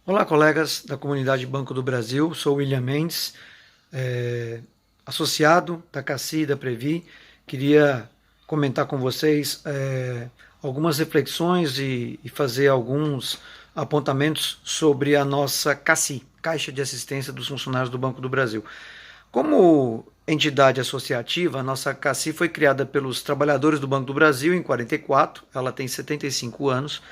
Olá, colegas da comunidade Banco do Brasil. Sou William Mendes, associado da CACI e da Previ. Queria comentar com vocês algumas reflexões e fazer alguns apontamentos sobre a nossa CACI, Caixa de Assistência dos Funcionários do Banco do Brasil. Como entidade associativa, a nossa CACI foi criada pelos trabalhadores do Banco do Brasil em 44, ela tem 75 anos.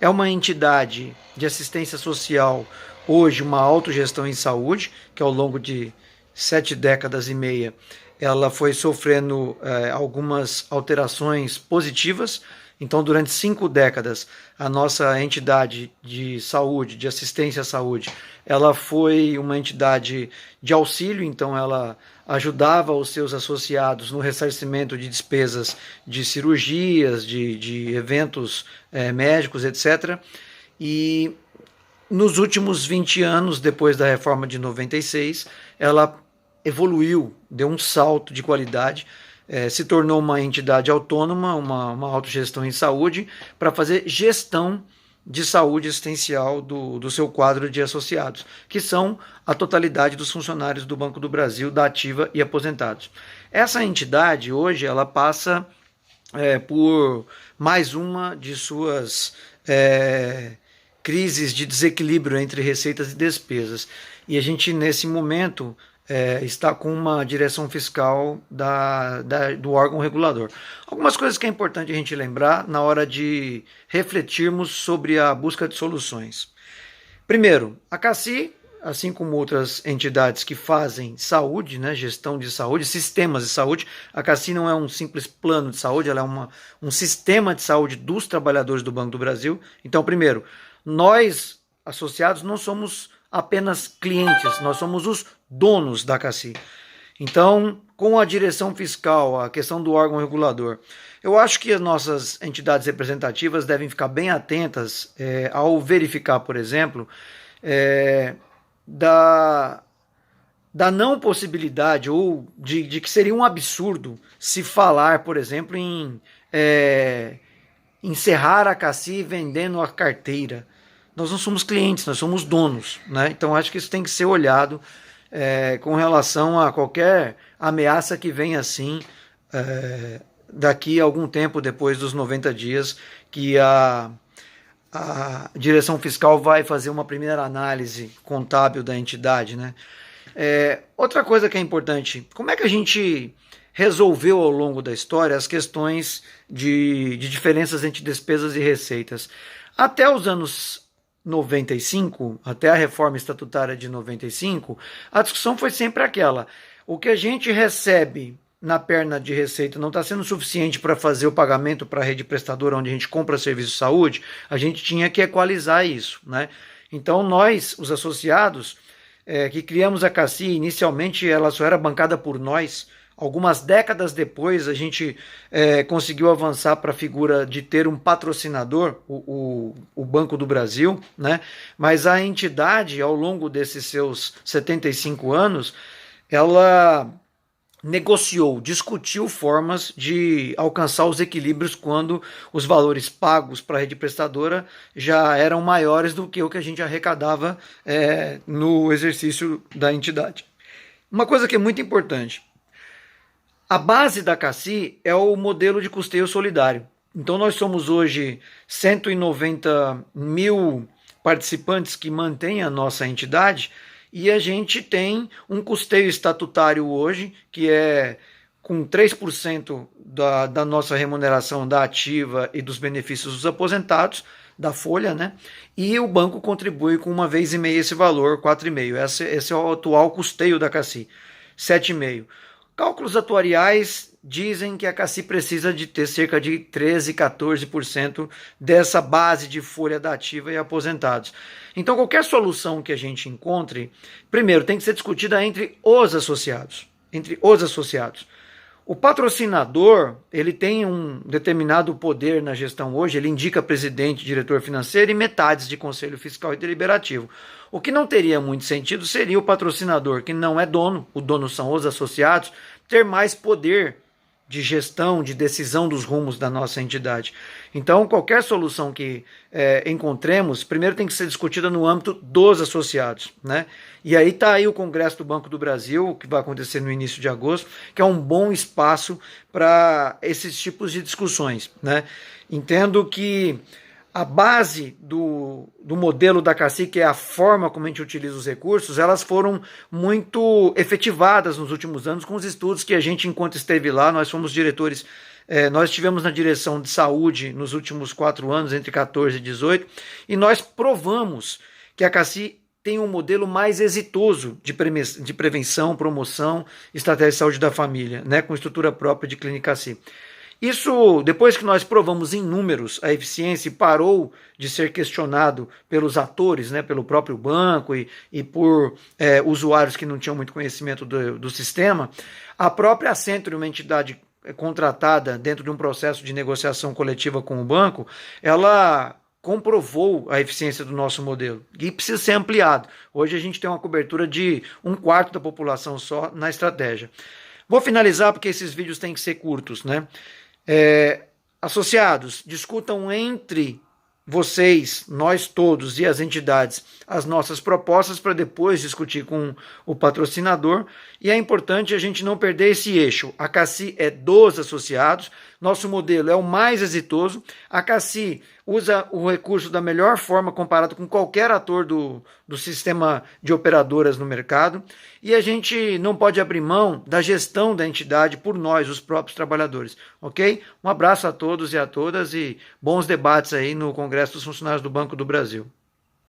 É uma entidade de assistência social, hoje uma autogestão em saúde, que ao longo de 7 décadas e meia ela foi sofrendo algumas alterações positivas. Então, durante 5 décadas, a nossa entidade de saúde, de assistência à saúde, ela foi uma entidade de auxílio, então ela ajudava os seus associados no ressarcimento de despesas de cirurgias, de eventos médicos, etc. E nos últimos 20 anos, depois da reforma de 96, ela evoluiu, deu um salto de qualidade, se tornou uma entidade autônoma, uma autogestão em saúde, para fazer gestão de saúde assistencial do seu quadro de associados, que são a totalidade dos funcionários do Banco do Brasil, da ativa e aposentados. Essa entidade, hoje, ela passa por mais uma de suas crises de desequilíbrio entre receitas e despesas. E a gente, nesse momento, está com uma direção fiscal do órgão regulador. Algumas coisas que é importante a gente lembrar na hora de refletirmos sobre a busca de soluções. Primeiro, a CACI, assim como outras entidades que fazem saúde, né, gestão de saúde, sistemas de saúde, a CACI não é um simples plano de saúde, ela é um sistema de saúde dos trabalhadores do Banco do Brasil. Então, primeiro, nós, associados, não somos apenas clientes, nós somos os donos da CACI. Então, com a direção fiscal, a questão do órgão regulador, eu acho que as nossas entidades representativas devem ficar bem atentas ao verificar, por exemplo, da não possibilidade ou de que seria um absurdo se falar, por exemplo, em encerrar a CACI vendendo a carteira. Nós não somos clientes, nós somos donos, né? Então acho que isso tem que ser olhado com relação a qualquer ameaça que venha assim daqui a algum tempo, depois dos 90 dias, que a direção fiscal vai fazer uma primeira análise contábil da entidade, né? Outra coisa que é importante, como é que a gente resolveu ao longo da história as questões de diferenças entre despesas e receitas? Até os anos 95, até a reforma estatutária de 95, a discussão foi sempre aquela: o que a gente recebe na perna de receita não está sendo suficiente para fazer o pagamento para a rede prestadora onde a gente compra serviço de saúde, a gente tinha que equalizar isso, né? Então nós, os associados, que criamos a CACI, inicialmente ela só era bancada por nós. Algumas décadas depois, a gente conseguiu avançar para a figura de ter um patrocinador, o Banco do Brasil, né? Mas a entidade, ao longo desses seus 75 anos, ela negociou, discutiu formas de alcançar os equilíbrios quando os valores pagos para a rede prestadora já eram maiores do que o que a gente arrecadava no exercício da entidade. Uma coisa que é muito importante: a base da CACI é o modelo de custeio solidário. Então nós somos hoje 190 mil participantes que mantêm a nossa entidade, e a gente tem um custeio estatutário hoje, que é com 3% da nossa remuneração da ativa e dos benefícios dos aposentados, da folha, né? E o banco contribui com 1,5 vez esse valor, 4,5. Esse é o atual custeio da CACI, 7,5. Cálculos atuariais dizem que a CACI precisa de ter cerca de 13, 14% dessa base de folha da ativa e aposentados. Então, qualquer solução que a gente encontre, primeiro, tem que ser discutida entre os associados. O patrocinador, ele tem um determinado poder na gestão hoje, ele indica presidente, diretor financeiro e metades de conselho fiscal e deliberativo. O que não teria muito sentido seria o patrocinador, que não é dono, o dono são os associados, ter mais poder de gestão, de decisão dos rumos da nossa entidade. Então, qualquer solução que encontremos, primeiro tem que ser discutida no âmbito dos associados, né? E aí está aí o Congresso do Banco do Brasil, que vai acontecer no início de agosto, que é um bom espaço para esses tipos de discussões, né? Entendo que a base do modelo da CACI, que é a forma como a gente utiliza os recursos, elas foram muito efetivadas nos últimos anos com os estudos que a gente, enquanto esteve lá, nós fomos diretores, nós estivemos na direção de saúde nos últimos 4 anos, entre 14 e 18, e nós provamos que a CACI tem um modelo mais exitoso de prevenção, promoção, estratégia de saúde da família, né, com estrutura própria de Clínica CACI. Isso, depois que nós provamos em números a eficiência e parou de ser questionado pelos atores, né, pelo próprio banco e por usuários que não tinham muito conhecimento do sistema, a própria Accenture, uma entidade contratada dentro de um processo de negociação coletiva com o banco, ela comprovou a eficiência do nosso modelo e precisa ser ampliado. Hoje a gente tem uma cobertura de 1/4 da população só na estratégia. Vou finalizar porque esses vídeos têm que ser curtos, né? Associados, discutam entre vocês, nós todos e as entidades, as nossas propostas para depois discutir com o patrocinador. E é importante a gente não perder esse eixo. A CACI é dos associados, nosso modelo é o mais exitoso. A CACI usa o recurso da melhor forma comparado com qualquer ator do sistema de operadoras no mercado. E a gente não pode abrir mão da gestão da entidade por nós, os próprios trabalhadores. Ok? Um abraço a todos e a todas e bons debates aí no Congresso dos Funcionários do Banco do Brasil.